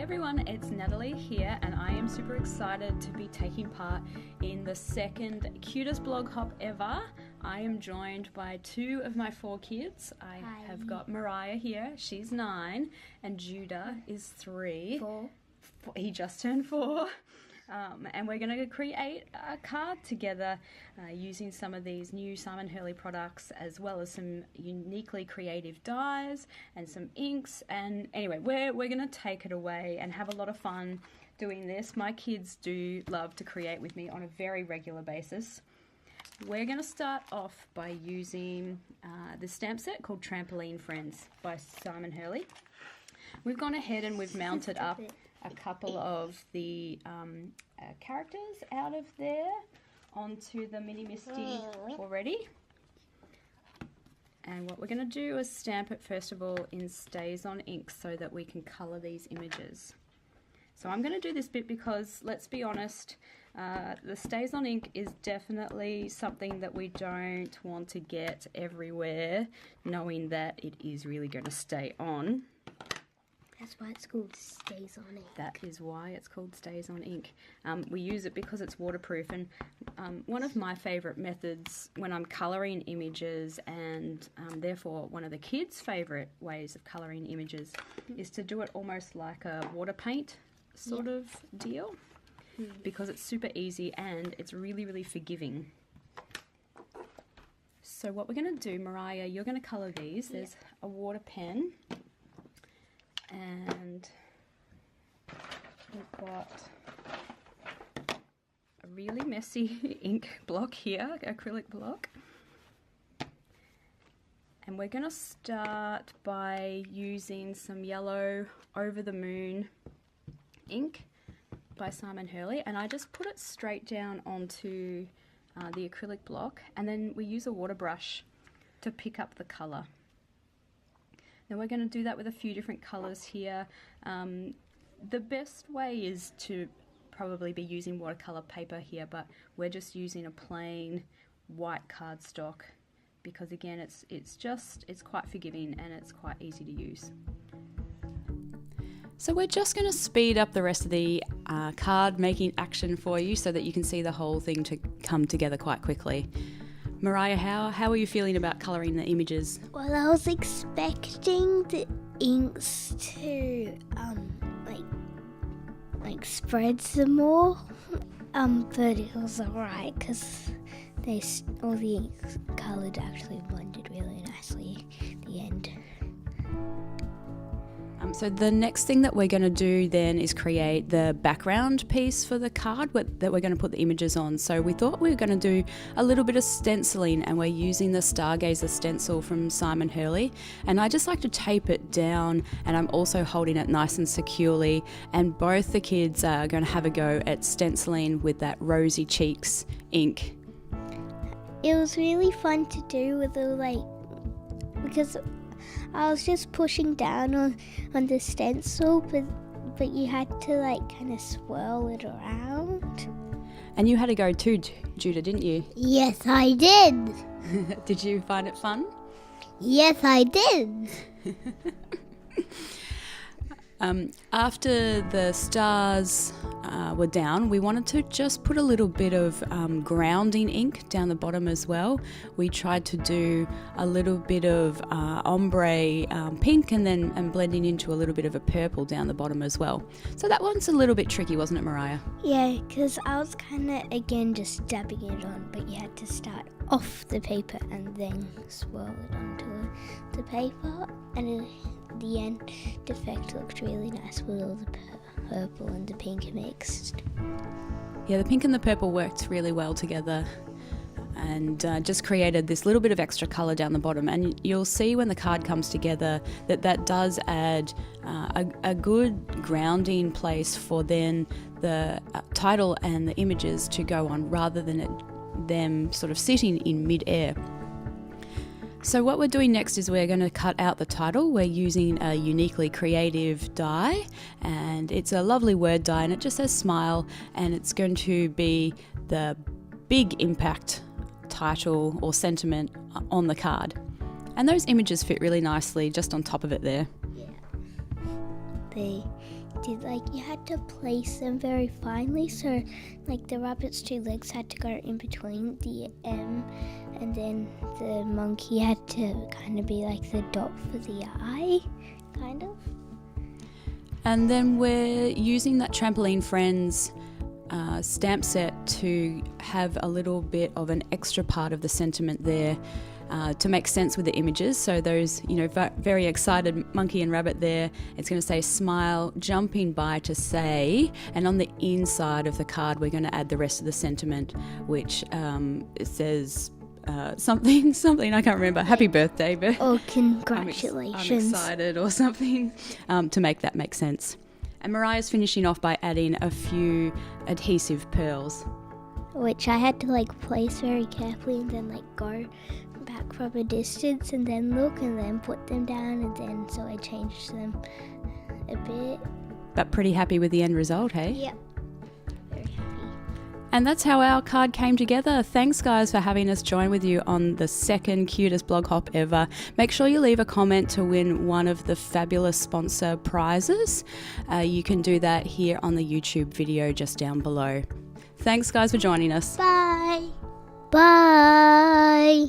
everyone, it's Natalie here, and I am super excited to be taking part in the second Cutest Blog Hop Ever. I am joined by two of my four kids. I have got Moriah here, she's 9, and Judah is 3. 4. He just turned 4. And we're going to create a card together using some of these new Simon Hurley products, as well as some uniquely creative dyes and some inks. And anyway, we're going to take it away and have a lot of fun doing this. My kids do love to create with me on a very regular basis. We're going to start off by using this stamp set called Trampoline Friends by Simon Hurley. We've gone ahead and we've mounted up a couple of the characters out of there onto the Mini Misty already. And what we're going to do is stamp it first of all in Stays on ink so that we can colour these images. So I'm going to do this bit because, let's be honest, the Stays on ink is definitely something that we don't want to get everywhere, knowing that it is really going to stay on. That's why it's called Stays on Ink. That is why it's called Stays on Ink. We use it because it's waterproof, and one of my favourite methods when I'm colouring images, and therefore one of the kids' favourite ways of colouring images, is to do it almost like a water paint sort of deal, because it's super easy and it's really, really forgiving. So what we're going to do, Moriah, you're going to colour these. There's a water pen. And we've got a really messy ink block here, acrylic block. And we're going to start by using some yellow Over the Moon ink by Simon Hurley. And I just put it straight down onto the acrylic block, and then we use a water brush to pick up the colour. Now we're going to do that with a few different colours here. The best way is to probably be using watercolour paper here, but we're just using a plain white cardstock because, again, it's quite forgiving and it's quite easy to use. So we're just going to speed up the rest of the card making action for you so that you can see the whole thing to come together quite quickly. Moriah, how are you feeling about colouring the images? Well, I was expecting the inks to like spread some more, but it was alright because all the inks coloured actually blended really nicely at the end. So the next thing that we're going to do then is create the background piece for the card that we're going to put the images on. So we thought we were going to do a little bit of stenciling, and we're using the Stargazer stencil from Simon Hurley. And I just like to tape it down, and I'm also holding it nice and securely. And both the kids are going to have a go at stenciling with that Rosy Cheeks ink. It was really fun to do with because I was just pushing down on the stencil, but you had to kind of swirl it around. And you had a go too, Judah, didn't you? Yes, I did. Did you find it fun? Yes, I did. After the stars were down, we wanted to just put a little bit of grounding ink down the bottom as well. We tried to do a little bit of ombre pink and blending into a little bit of a purple down the bottom as well. So that one's a little bit tricky, wasn't it, Moriah? Yeah, because I was kind of, again, just dabbing it on, but you had to start off the paper and then swirl it onto the paper, and the end effect looked really nice with all the purple and the pink mixed. Yeah, the pink and the purple worked really well together, and just created this little bit of extra colour down the bottom. And you'll see when the card comes together that does add a good grounding place for then the title and the images to go on, rather than them sort of sitting in mid-air. So what we're doing next is we're going to cut out the title. We're using a uniquely creative die, and it's a lovely word die, and it just says smile, and it's going to be the big impact title or sentiment on the card. And those images fit really nicely just on top of it there. Yeah. did, like, you had to place them very finely, so like the rabbit's 2 legs had to go in between the M, and then the monkey had to kind of be like the dot for the eye, kind of. And then we're using that Trampoline Friends stamp set to have a little bit of an extra part of the sentiment there to make sense with the images. So those, very excited monkey and rabbit there, it's going to say smile, jumping by to say, and on the inside of the card we're going to add the rest of the sentiment, which it says something I can't remember. Happy birthday, Beth. Oh, congratulations. I'm excited or something to make that make sense. And Moriah's finishing off by adding a few adhesive pearls, which I had to like place very carefully and then like go back from a distance and then look and then put them down, and then so I changed them a bit. But pretty happy with the end result, hey? Yep. Very happy. And that's how our card came together. Thanks, guys, for having us join with you on the second Cutest Blog Hop ever. Make sure you leave a comment to win one of the fabulous sponsor prizes. You can do that here on the YouTube video just down below. Thanks, guys, for joining us. Bye. Bye.